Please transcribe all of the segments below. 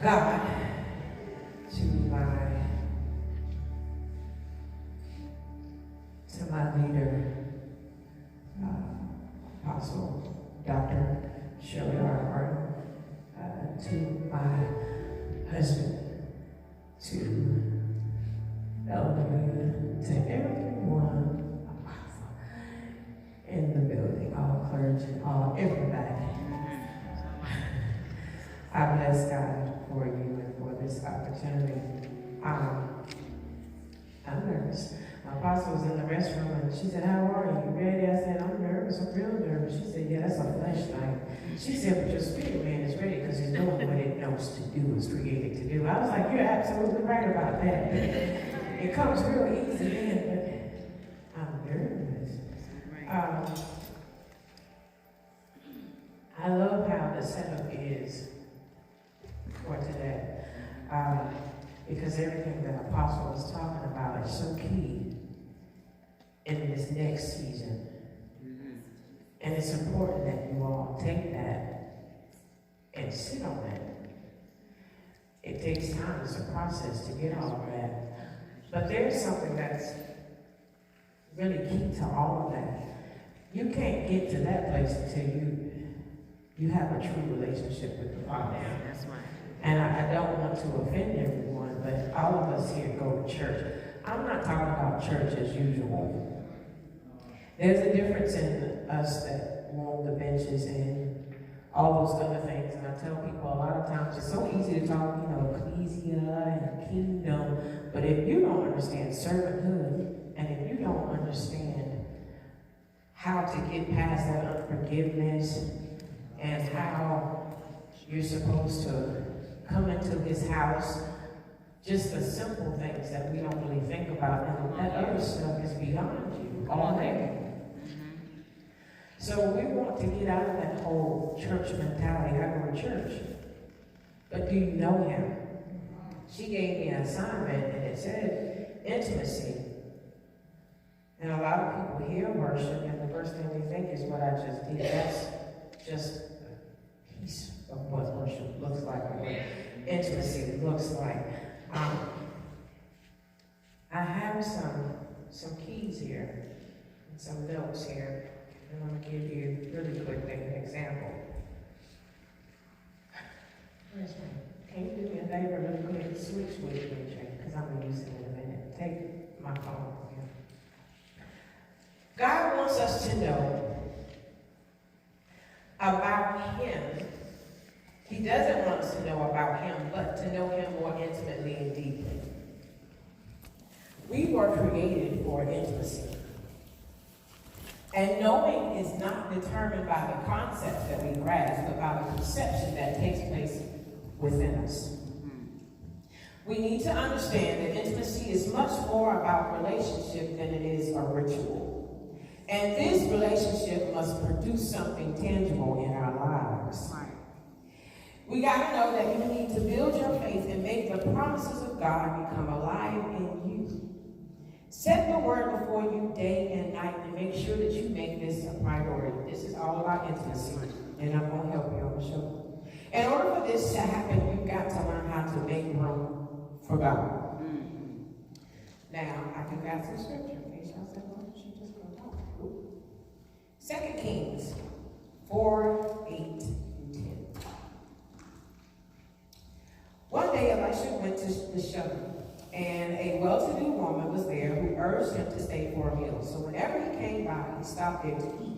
God, to my leader, Apostle Dr. Shirley R. Martin, to my husband, to Elder, to everyone in the building, all clergy, everybody. I bless God for you and for this opportunity. I'm nervous. My apostle was in the restroom and she said, "How are you? You ready?" I said, "I'm nervous. I'm real nervous." She said, "Yeah, that's a flesh thing." She said, "But your spirit man is ready because it's doing what it knows to do, it's created to do." I was like, "You're absolutely right about that." It comes real easy then, but I'm nervous. I love how the setup is for today. Because everything that Apostle was talking about is so key in this next season. And it's important that you all take that and sit on that. It takes time, it's a process to get all of that. But there's something that's really key to all of that. You can't get to that place until you have a true relationship with the Father. That's right. And I don't want to offend everyone, but all of us here go to church. I'm not talking about church as usual. There's a difference in us that warm the benches and all those other things. And I tell people a lot of times it's so easy to talk, ecclesia and kingdom. But if you don't understand servanthood, and if you don't understand how to get past that unforgiveness and how you're supposed to come into his house, just the simple things that we don't really think about, and that other stuff is beyond you already. So we want to get out of that whole church mentality. I go to church, but do you know him? She gave me an assignment, and it said intimacy. And a lot of people hear worship, and the first thing they think is what I just did. That's just a piece of what worship looks like, or what intimacy looks like. I have some keys here and some notes here, and I'm going to give you really quickly an example. Where's my? Can you do me a favor really quick? Switch with me, Jay, because I'm going to use it in a minute. Take my phone. God wants us to know about him. He doesn't want us to know about him, but to know him more intimately and deeply. We were created for intimacy. And knowing is not determined by the concept that we grasp, but by the perception that takes place within us. We need to understand that intimacy is much more about relationship than it is a ritual. And this relationship must produce something tangible in our lives. We got to know that you need to build your faith and make the promises of God become alive in you. Set the word before you day and night and make sure that you make this a priority. This is all about intimacy, and I'm going to help you on the show. In order for this to happen, you've got to learn how to make room for God. Now, I can got some scripture. In case y'all said, "Well, she just wrote off." 2 Kings 4:8. One day, Elisha went to the Shunem, and a well-to-do woman was there who urged him to stay for a meal. So whenever he came by, he stopped there to eat.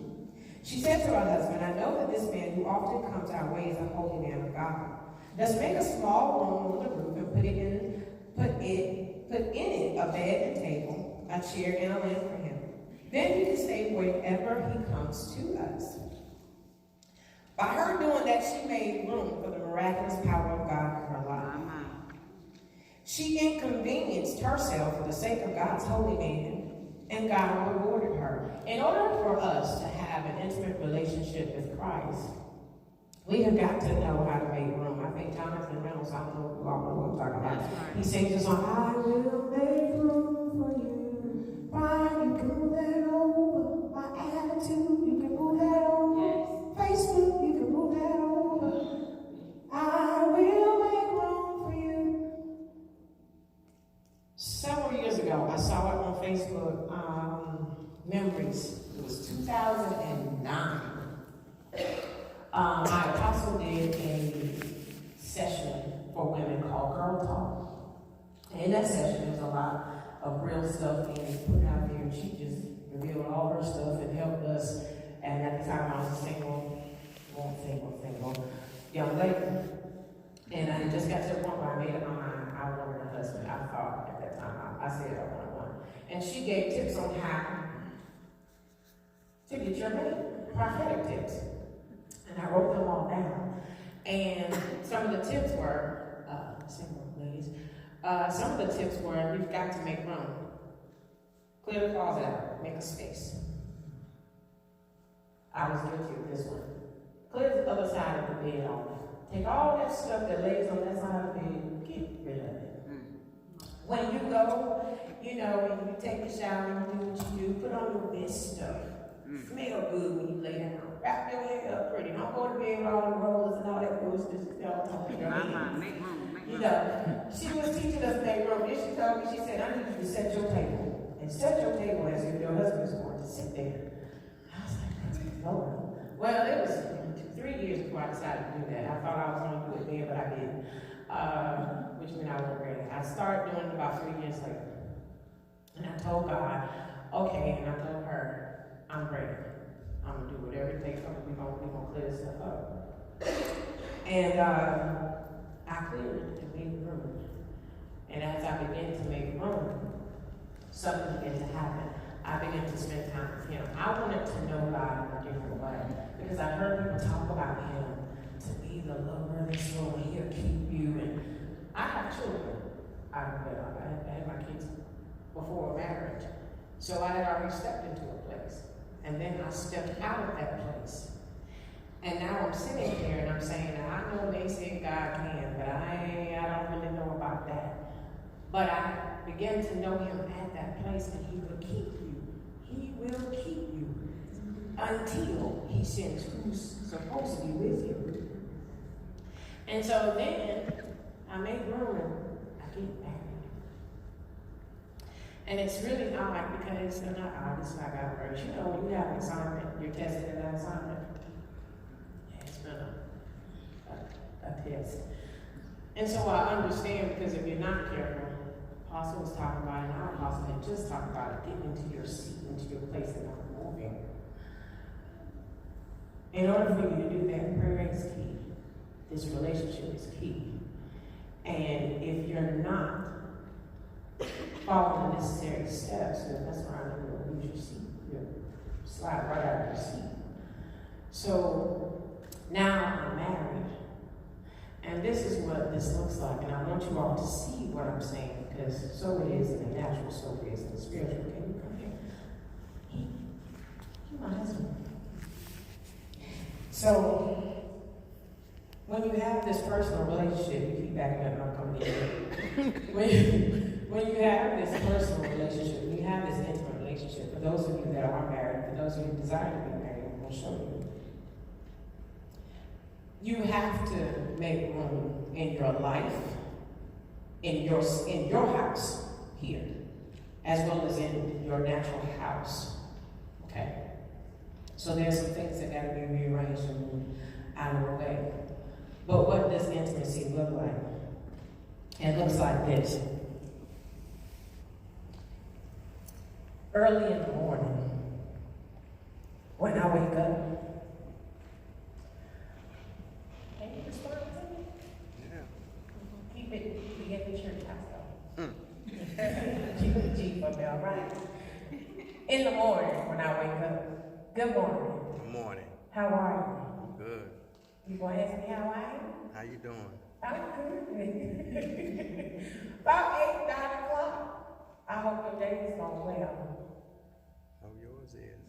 She said to her husband, "I know that this man who often comes our way is a holy man of God. Let's make a small room on the roof and put in it a bed and table, a chair, and a lamp for him. Then he can stay wherever he comes to us." By her doing that, she made room for the miraculous power of God in her life. She inconvenienced herself for the sake of God's holy man, and God rewarded her. In order for us to have an intimate relationship with Christ, we have got to know how to make room. I think Jonathan Reynolds, I don't know who all know what I'm talking about. He sings a song, "I will make room for you. Why, you can move that over. My attitude, you can move that over. Facebook, you can move 2009, my apostle did a session for women called Girl Talk. And in that session, there's a lot of real stuff being put out there, and she just revealed all her stuff and helped us. And at the time, I was a single young lady. And I just got to the point where I made up my mind, I wanted a husband. I thought at that time, I said I wanted one. And she gave tips on how to get your mate, prophetic tips. And I wrote them all down. And some of the tips were, single ladies, some of the tips were, you've got to make room. Clear the closet out, make a space. I was guilty of this one. Clear the other side of the bed off. Take all that stuff that lays on that side of the bed, get rid of it. When you go, when you take a shower, you do what you do, put on your best stuff. Smell good when you lay down. Wrap your head up pretty. Don't go to bed with all the rollers and all that bullshit. She was teaching us to make room. Then she told me, she said, I need you to set your table. And set your table as if your husband's going to sit there. I was like, Lord. Well, it was 3 years before I decided to do that. I thought I was going to do it then, but I didn't. Which meant I wasn't ready. I started doing it about 3 years later. And I told God, okay, and I told her, I'm ready. I'm going to do whatever it takes. We're going to clear this stuff up. And I cleared it and made room. And as I began to make room, something began to happen. I began to spend time with him. I wanted to know God in a different way because I heard people talk about him to be the lover of the soul, and he'll keep you. And I have children. I had my kids before marriage. So I had already stepped into a place. And then I stepped out of that place. And now I'm sitting here and I'm saying, I know they say God can, but I don't really know about that. But I began to know him at that place, and he will keep you. He will keep you until he sends who's supposed to be with you. And so then I make room and I get married. And it's really odd because, not odd, it's like I first. When you have an assignment, you're tested in that assignment. Yeah, it's been a test. And so I understand, because if you're not careful, Apostle was talking about it, and our apostle had just talked about it, getting into your seat, into your place, and not moving. In order for you to do that, prayer is key. This relationship is key. And if you're not following the necessary steps, then that's why you'll lose your seat. You'll slide right out of your seat. So now I'm married. And this is what this looks like. And I want you all to see what I'm saying, because so it is in the natural, so it is in the spiritual. Can you come here? He's my husband. So when you have this personal relationship, you keep backing up and I'm coming in. When you have this personal relationship, when you have this intimate relationship, for those of you that are married, for those of you who desire to be married, I'm going to show you. You have to make room in your life, in your house here, as well as in your natural house. Okay? So there's some things that got to be rearranged and moved out of the way. But what does intimacy look like? It looks like this. Early in the morning, when I wake up, can you respond to me? Yeah. Keep it, we get the church house though. Keep it G for me, all right? In the morning, when I wake up, good morning. Good morning. How are you? Good. You gonna ask me how I am? How you doing? I'm good. About 8, 9 o'clock. I hope your day is going well. Oh, yours is.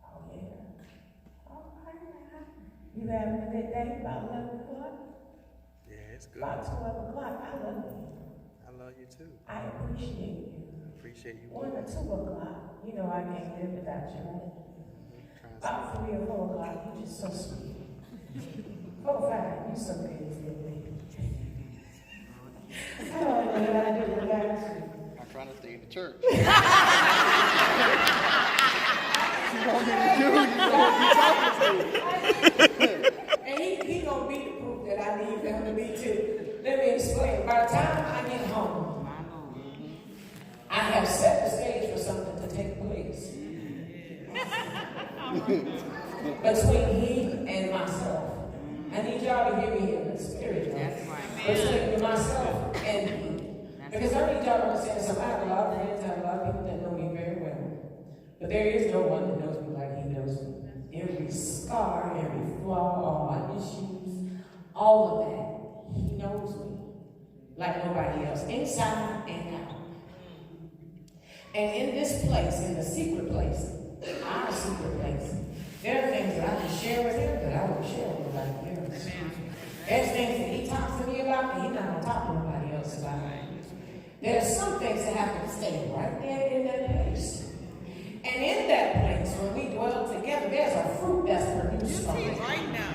Oh, yeah. All right. You having a good day? About 11 o'clock? Yeah, it's good. About 12 o'clock. I love you. I love you too. I appreciate you. Appreciate you. 1 or 2 o'clock. You know I can't live without you, right? About 3 or 4 o'clock. You're just so sweet. 4 or 5. You're so good. I don't know what I do without you. I'm trying to stay in the church. you want me to do, you gonna be talking to. And he gonna be the proof that I need him to be too. Let me explain. By the time I get home, I have set the stage for something to take place between he and myself. I need y'all to hear me in the spirit. That's right. Between myself and he. Because I need y'all to understand something. I have a lot of friends, I have a lot of people that know me very well. But there is no one that knows me like he knows me. Every scar, every flaw, all my issues, all of that, he knows me like nobody else, inside and out. And in this place, in the secret place, our secret place, there are things that I can share with him that I won't share with nobody else. There's things that he talks to me about that he's not going to talk to nobody else about. There are some things that have to stay right there in that place. And in that place, when we dwell together, there's a fruit that's produced from it. Right now.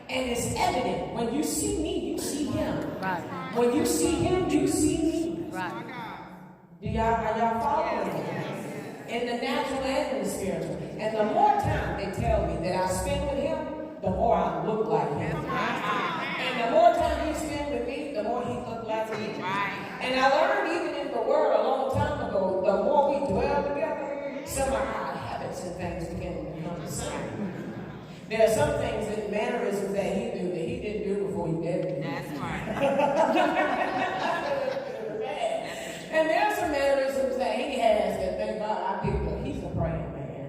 And it's evident. When you see me, you see him. Right. When you see him, you see me. Right. Are y'all following me? In the natural and in the spiritual. And the more time they tell me that I spend with him, the more I look like him. And the more time he spends with me, the more he looks like me. And I learned even in the Word a long time ago, the more we dwell together, some of our habits and things begin to become the same. There are some things and mannerisms that he do that he didn't do before he did. That's right. And there are some mannerisms that he has that thank God I picked up. He's a praying man.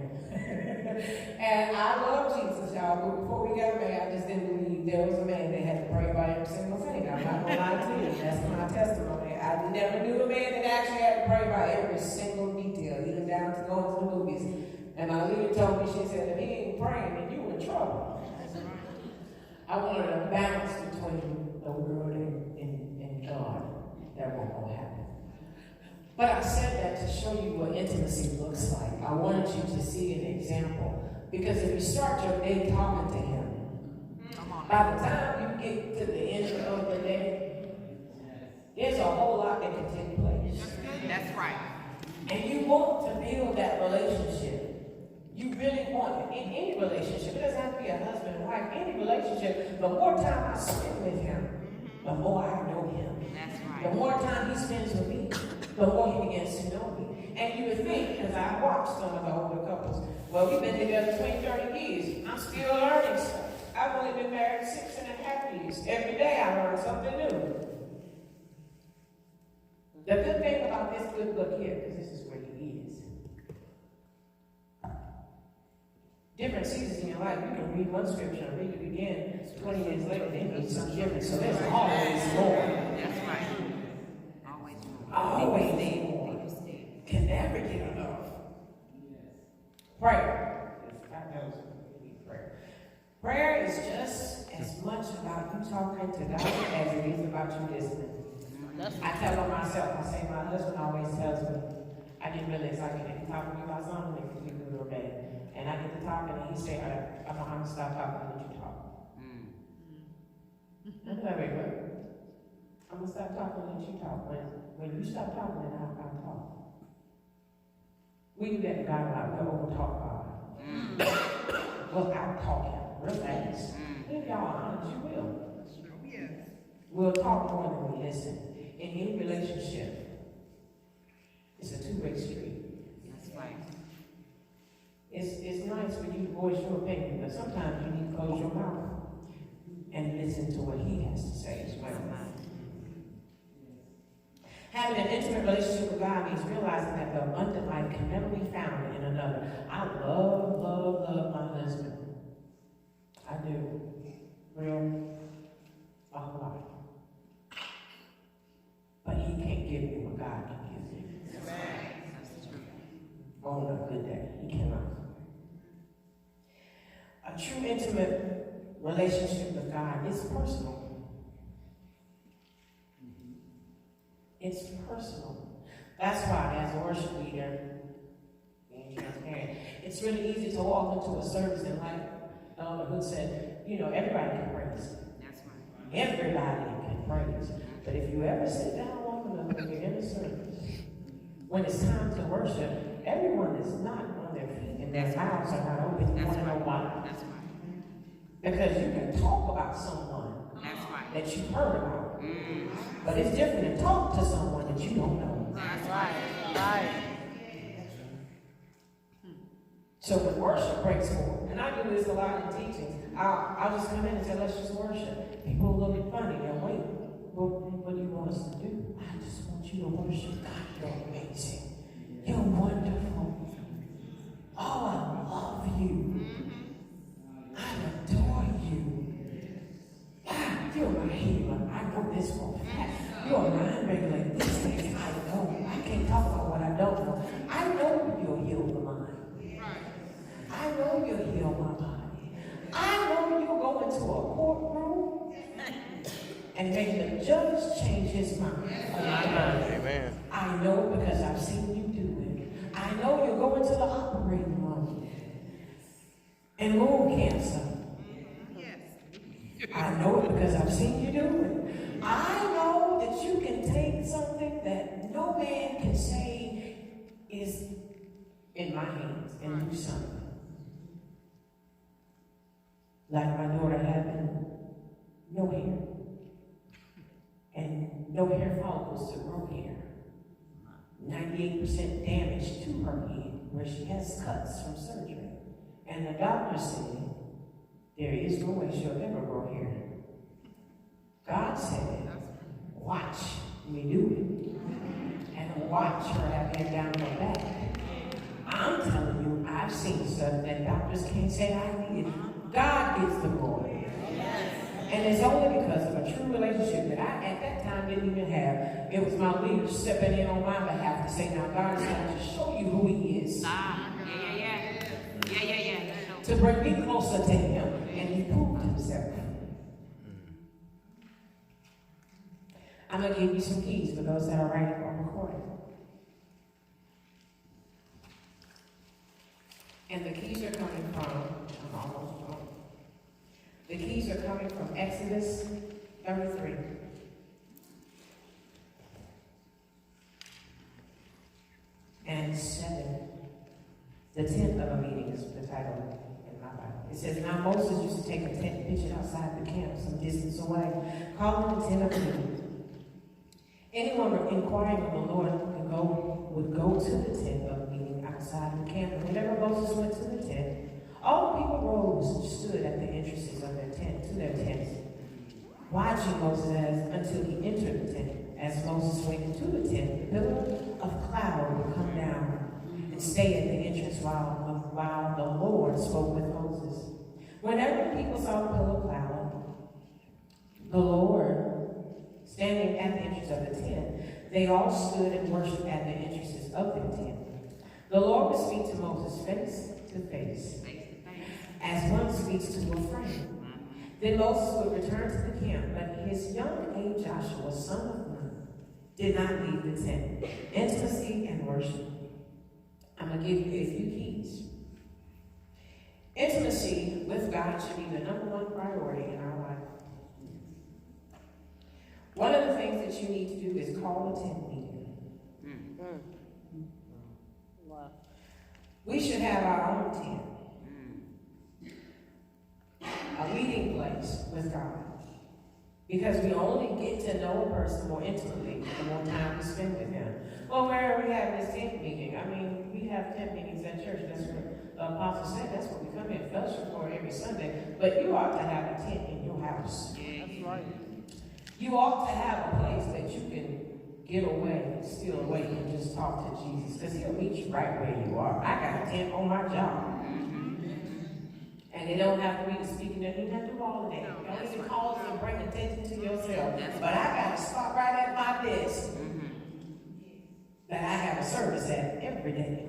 And I love Jesus, y'all, but before we got married, I just didn't believe there was a man that had to pray by every single thing. I'm not going to lie to you. That's my testimony. I never knew a man that actually had to pray by every single detail, even down to going to the movies. And my leader told me, she said, if he ain't praying, then you in trouble. I wanted a balance between the world and God. That won't go happen. But I said that to show you what intimacy looks like. I wanted you to see an example. Because if you start your day talking to him, by the time you get to the end of the day, there's a whole lot that can take place. That's right. And you want to build that relationship. You really want it. In any relationship, it doesn't have to be a husband and wife. Any relationship, the more time I spend with him, the more I know him. That's right. The more time he spends with me, the more he begins to know me. And you would think, because I watched some of the older couples, well, we've been together 20, 30 years. I'm still learning stuff. I've only been married 6.5 years. Every day I learn something new. The good thing about this good book here, because this is where he is. Different seasons in your life, you can read one scripture and read it again 20 years later, then it means something different. So there's always more. That's right. Always more. Always need more. Can never get enough. Prayer. Prayer is just as much about you talking to God as it is about you listening. I tell on myself, I say my husband always tells me, I get really excited and he talks to me about something, it could be good or bad. And I get to talking and he say, I don't have to stop talking and let you talk. I'm like, wait, what? I'm gonna stop talking and let you talk. When you stop talking, then I'll talk. We do that to God a lot. We'll over-talk God. We'll out-talk him real fast. If y'all are honest, you will. We'll talk more than we listen. In any relationship, it's a two-way street. That's right. It's nice for you to voice your opinion, but sometimes you need to close your mouth and listen to what he has to say as well. Having an intimate relationship with God means realizing that the abundant life can never be found in another. I love my husband. I do. Real, a whole lot. But he can't give me what God can give me. That's true. On a good day, he cannot. A true intimate relationship with God is personal. It's personal. That's why, as a worship leader, being transparent, it's really easy to walk into a service and like Elder Hood said, everybody can praise. That's right. Everybody can praise. But if you ever sit down long enough when you're in a service, when it's time to worship, everyone is not on their feet and and their mouths are not open. You That's want to know right. why? That's right. Because you can talk about someone That's right. that you've heard about, Mm. but it's different to talk to someone that you don't know. That's Right, right. right. So when worship breaks forth, and I do this a lot in teachings, I'll just come in and say, let's just worship. People look at funny, they'll wait. What do you want us to do? I just want you to worship God. You're amazing. You're wonderful. Oh, I love you. I adore you. God, you're my healer. I know this for a fact. You're a mind regulator. These things I know. I can't talk about what I don't know. I know you'll heal the mind. I know you'll heal my body. I know you'll go into a courtroom and make the judge change his mind. Amen. I know it because I've seen you do it. I know you'll go into the operating room and move cancer. I know it because I've seen you do it. I know that you can take something that no man can say is in my hands and do something. Like my daughter having no hair and no hair follicles to grow hair. 98% damage to her head where she has cuts from surgery. And the doctor said, there is no way she'll ever grow hair. God said, watch me do it. And watch her have hair down her back. I'm telling you, I've seen stuff that doctors can't say I need. God gets the glory. And it's only because of a true relationship that I, at that time, didn't even have. It was my leader stepping in on my behalf to say, now God is going to show you who he is. Yeah. To bring me closer to him. And he proved himself. I'm going to give you some keys for those that are writing or recording. And the keys are coming from, I'm almost done. The keys are coming from Exodus 33. And 7. The tent of a meeting is the title in my Bible. It says, now Moses used to take a tent and pitch it outside the camp some distance away, calling the tent of meeting. Anyone inquiring of the Lord would go to the tent of meeting outside the camp. And whenever Moses went to the tent, all the people rose and stood at the entrances of their tents, watching Moses until he entered the tent. As Moses went into the tent, the pillar of cloud would come down and stay at the entrance while the Lord spoke with Moses. Whenever the people saw the pillar of cloud, the Lord standing at the entrance of the tent, they all stood and worshiped at the entrances of their tent. The Lord would speak to Moses face to face, as one speaks to a friend. Then Moses would return to the camp, but his young aide Joshua, son of Nun, did not leave the tent. Intimacy and worship. I'm going to give you a few keys. Intimacy with God should be the number one priority in our life. One of the things that you need to do is call a tent meeting. Wow. We should have our own tent. A meeting place with God. Because we only get to know a person more intimately the more time we spend with him. Well, where are we having this tent meeting? I mean, we have tent meetings at church. That's what the apostle said. That's what we come in fellowship for every Sunday. But you ought to have a tent in your house. That's right. You ought to have a place that you can get away, steal away, and just talk to Jesus. Because he'll meet you right where you are. I got a tent on my job. And it don't have to be the speaking that you have to do all of that. You don't even cause and bring attention to yourself. But I got a spot right at my desk that I have a service at every day.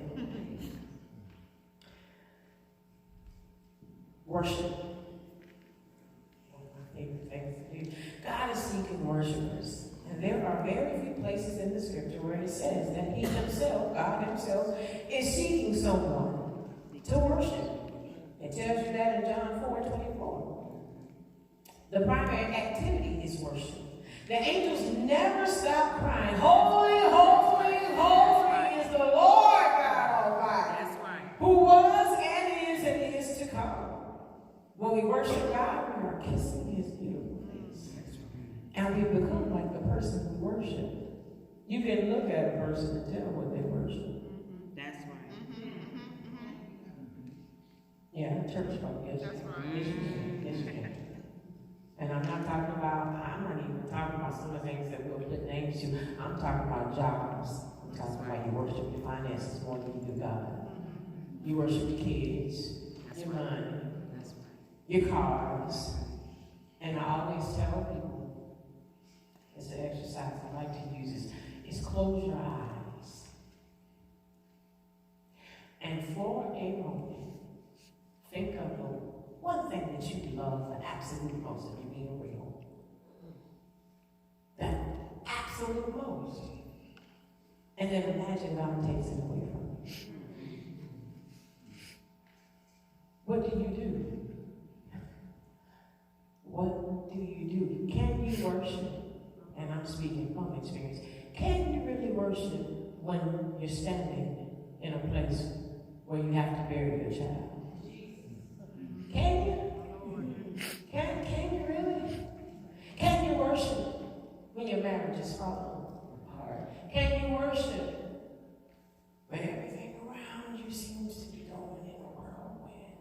Worship. One of my favorite things to do. God is seeking worshipers. And there are very few places in the scripture where it says that he himself, God himself, is seeking someone to worship. It tells you that in John 4:24. The primary activity is worship. The angels never stop crying, holy, holy, holy is the Lord God Almighty, That's right. who was talk. When we worship God, we are kissing his beautiful face. And we become like the person we worship. You can look at a person and tell what they worship. That's right. Yeah, church folk, yes. That's right. Yes, you can. Yes, you can. And I'm not even talking about some of the things that we'll put names to. I'm talking about jobs. I'm talking about you worship your finances more than you do God. You worship your kids, your money, That's right. your cars. And I always tell people, it's an exercise I like to use, is close your eyes. And for a moment, think of the one thing that you love the absolute most, if you're being real. The absolute most. And then imagine God takes it away from you. What do you do? What do you do? Can you worship? And I'm speaking from experience. Can you really worship when you're standing in a place where you have to bury your child? Can you? Can you really? Can you worship when your marriage is falling apart? Can you worship when everything around you seems to be going in a whirlwind?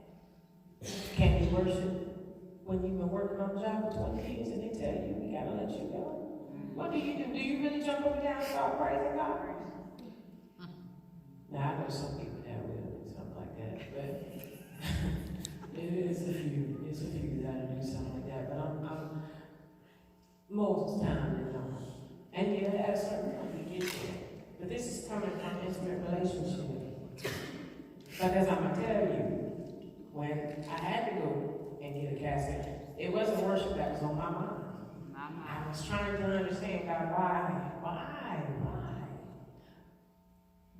Can you worship when you've been working on a job for 20 years and they tell you, we gotta let you go? What do? Do you really jump up and down and start praising God? Now, I know some people that will do something like that, but it's a few that do something like that, but I'm most of the time they don't. And you at a certain point you get there. But this is coming from intimate relationship. Because I'm gonna tell you, when I had to go and get a casket, it wasn't worship that was on my mind. I was trying to understand God, why?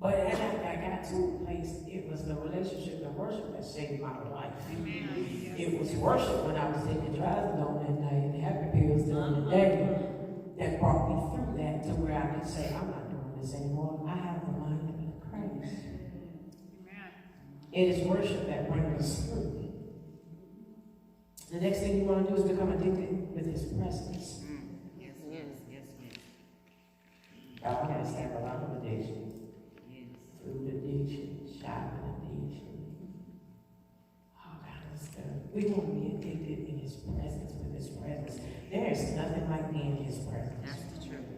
But as I got to a place, it was the relationship and worship that saved my life. Amen. It was worship when I was taking Trazodone that night and happy pills during the day that brought me through that to where I could say, I'm not doing this anymore. I have the mind of Christ. Amen. It is worship that brings us through. The next thing you want to do is become addicted with his presence. Yes. God has had a lot of addictions. Yes. Food addiction, shopping addiction, all kind of stuff. We want to be addicted in his presence, with his presence. There is nothing like being in his presence. That's the truth.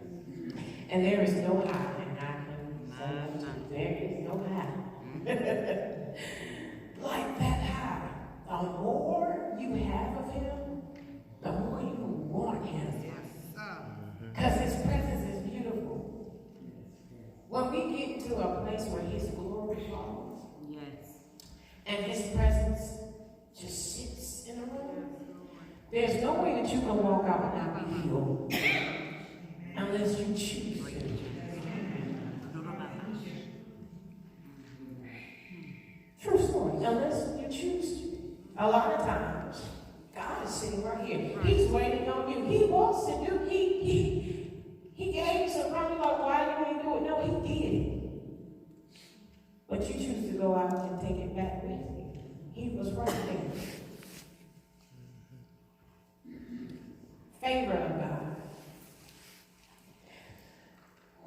And there is no high, and I can say that too. There is no high. Like that high. The more you have of him, the more you want him. Because his presence is beautiful. When we get to a place where his glory falls, Yes. and his presence just sits in a room, there's no way that you can walk out and not be healed unless you choose to. True story. Unless you choose to. A lot of times, God is sitting right here. He's waiting on you. He wants to do. He gave you some money, like, why you ain't do it? No, he did it. But you choose to go out and take it back with you. He was right there. Favor of God.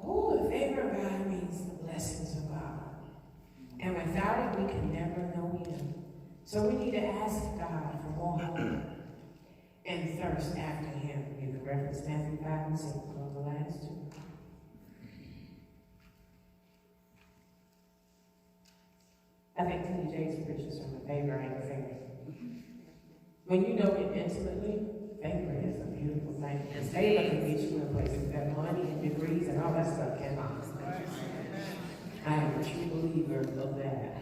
Oh, the favor of God means the blessings of God. And without it, we can never know him. So we need to ask God for more hunger and thirst after him. You can reference Matthew 5 and 6 on the last two. I think T.D. Jakes preaches from the favor and favor. When you know it intimately, favor is a beautiful thing. Because favor can get you in places that money and degrees and all that stuff cannot. I am a true believer of that.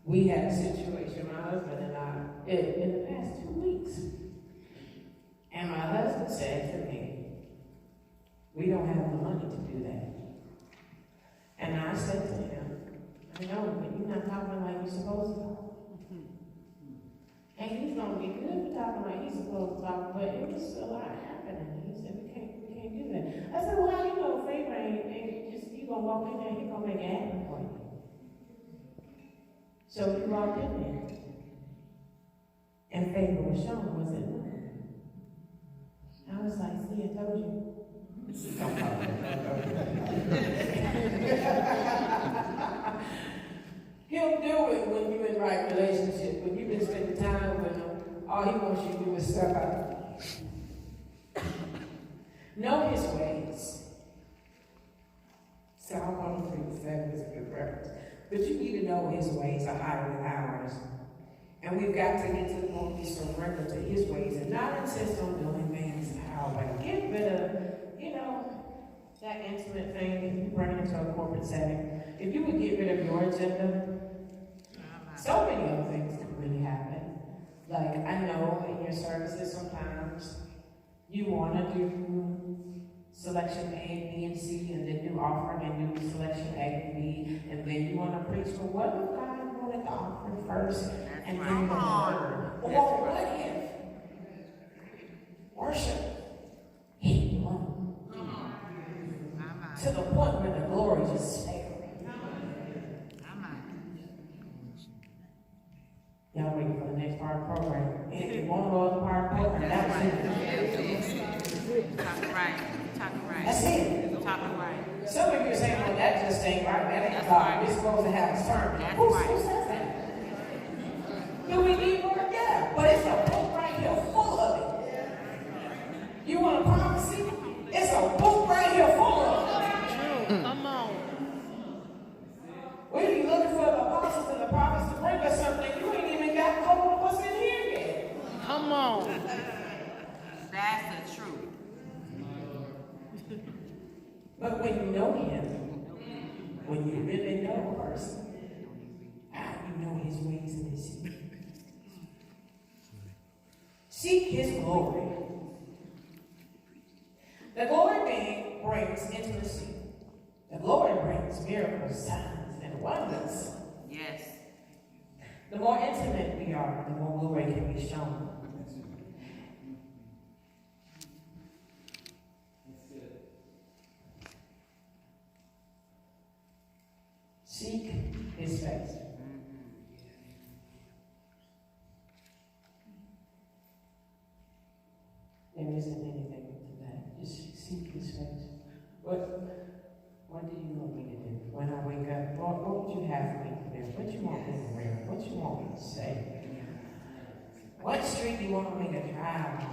We had a situation, my husband and I, in the past 2 weeks. And my husband said to me, we don't have the money to do that. And I said to him, I know, but you're not talking like you're supposed to. And he's going to be good for talking like he's supposed to talk, but it was a lot happening. He said, we can't do that. I said, well, how you know favor ain't just, you going to walk in there and he's going to make it happen for you. So he walked in there. was shown, was it? I was like, see, I told you. He'll do it when you're in right relationship. When you've been spending time with him, all he wants you to do is step out. Know his ways. Psalm 137 is a good reference. But you need to know his ways are higher than ours. And we've got to get to the point we surrender to his ways and not insist on doing things our way. Get rid of, that intimate thing that you bring into a corporate setting. If you would get rid of your agenda, so many other things could really happen. Like, I know in your services sometimes you want to do selection A, B, and C, and then do offering and do selection A and B, and then you want to preach, but what if God wanted the offering first and then the word? Or what if worship hit you up to the point where the glory just fell? Y'all waiting for the next part of the program. And if you want to go to the part of the program, that was it. Talking right. That's it. Talking right. Some of you are saying, well, that just ain't right. That ain't That's God. right. We're supposed to have a sermon. That's Who right. says that? Do we need more? Yeah. But it's a book right here full of it. You want a prophecy? It's a book right here full of it. Come on. We be looking for the apostles and the prophets to bring us something. You ain't even got hold of us in here yet. Come on. That's the truth. But when you know him, when you really know a person, how you know his ways and his secrets. Seek his glory. The glory brings intimacy. The glory brings miracles, signs, and wonders. Yes. The more intimate we are, the more glory can be shown. Seek his face. There isn't anything to that. Just seek his face. What do you want me to do? When I wake up, Lord, what would you have me to do? What you want me to wear? What you want me to say? What street do you want me to drive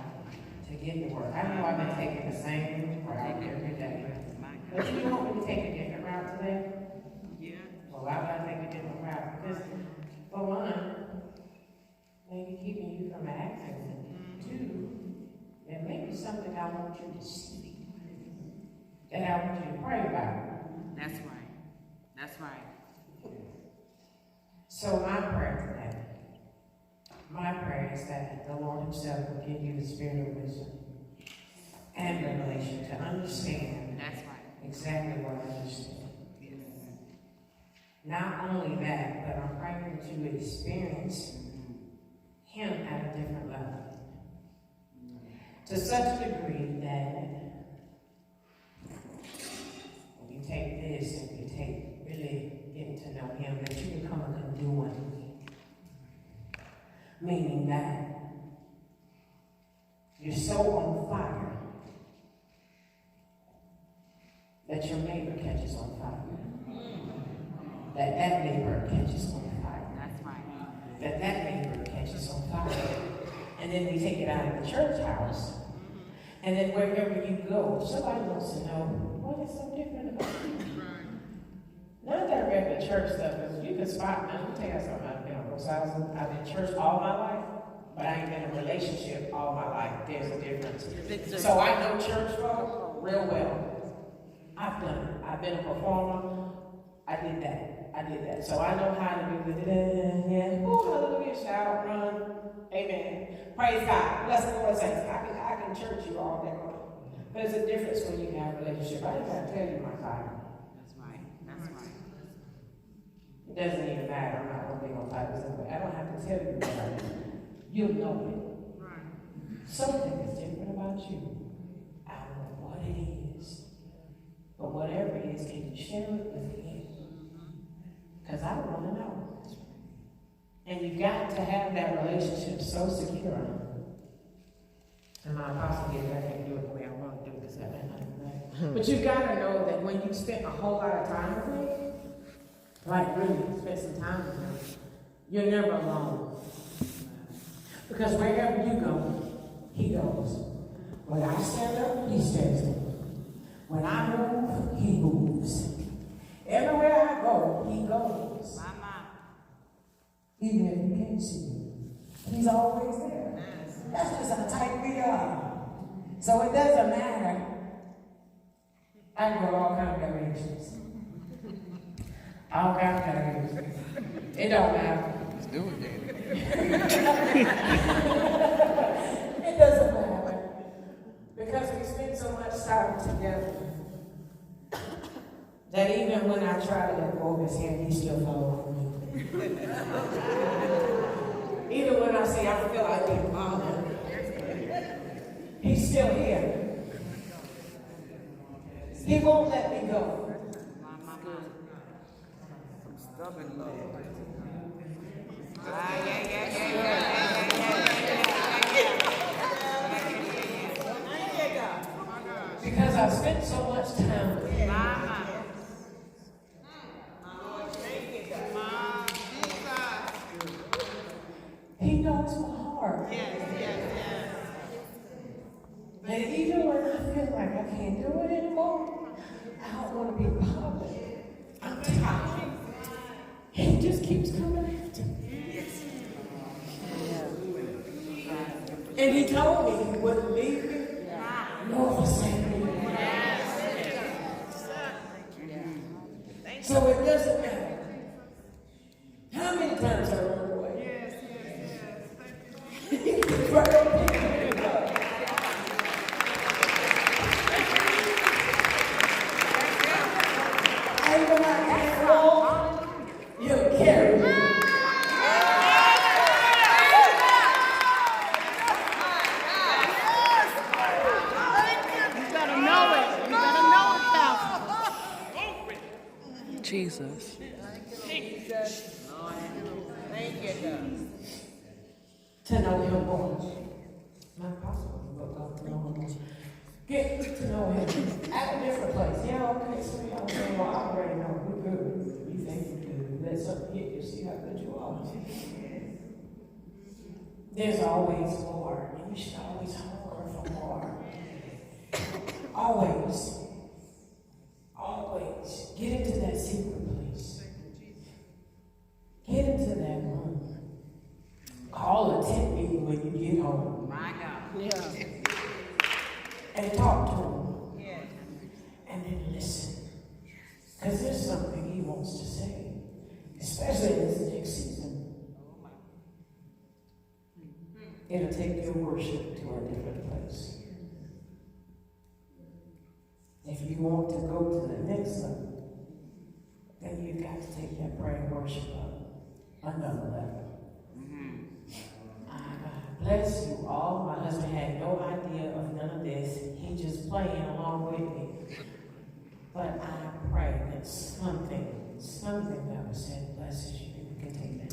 to get to work? I know I've been taking the same route every day. But do you want me to take a different route today? Yeah. Well, why would I take a different route? Because, for one, maybe keeping you from an accident. Two, there may be something I want you to see that I want you to pray about. That's right. That's right. So my prayer today, my prayer is that the Lord himself will give you the spirit of wisdom and revelation to understand That's right. exactly what I understand. Not only that, but I'm praying that you experience him at a different level. To such a degree that when you take this and you take really getting to know him, that you become a conduit. Meaning that you're so on fire that your neighbor catches on fire. That neighbor catches on fire. That's right. That neighbor catches on fire. And then we take it out of the church house. And then wherever you go, somebody wants to know, what is so different about you? Not that regular church stuff, because you can spot, now let me tell you something, I've been on both sides. I've been in church all my life, but I ain't been in a relationship all my life. There's a difference. So I know church folk real well. I've done it. I've been a performer. I did that. So I know how to do the yeah. Oh, hallelujah, shout, run. Amen. Praise God. Bless the Lord, saints. I can church you all day long. But there's a difference when you have a relationship. I ain't got to tell you my fire. That's right. That's right. It doesn't even matter. I'm not going to be on titles anyway. I don't have to tell you what I do. You'll know it. Right. Something is different about you. I don't know what it is. But whatever it is, can you share it with me? Because I want to know. And you got to have that relationship so secure And my apostle did that, I didn't do it the way I want to do it, because that meant nothing to that. But you've got to know that when you spend a whole lot of time with him, like really spend some time with him, you're never alone. Because wherever you go, he goes. When I stand up, he stands up. When I move, he moves. Everywhere I go, he goes. Even if you can't see him, he's always there. That's just how tight we are. So it doesn't matter. I can go all kinds of directions. All kinds of directions. It don't matter. Let's do it, Danny. It doesn't matter. Because we spend so much time together that even when I try to let go of his hand, he still follows me. Even when I say I feel like being bothered, he's still here. He won't let me go. Some stubborn love. Because I've spent so much time with him. He knows my heart. And even when I feel like I can't do it anymore, I don't want to be bothered. I'm tired. He just keeps coming after me. And he told me he wouldn't leave me nor forsake me. So it doesn't matter how many times I run away. He keeps right on picking me up. And when I can't walk, he'll carry me. Jesus. To know him more. My apostle will go to know him more. Get to know him at a different place. Yeah, okay, so y'all say, well, I already know we're good. You think you're good. Let something hit you, see how good you are. There's always more, and you should always hunger for more. Always. Always. Get into that secret place. Get into that room. Call a tent meeting when you get home. My God. Yeah. And talk to him. Yes. And then listen. Because there's something he wants to say. Especially in this next season. It'll take your worship to a different place. If you want to go to the next level, then you've got to take that prayer and worship up another level. God bless you all. My husband had no idea of none of this. He just playing along with me. But I pray that something that was said blesses you. You can take that.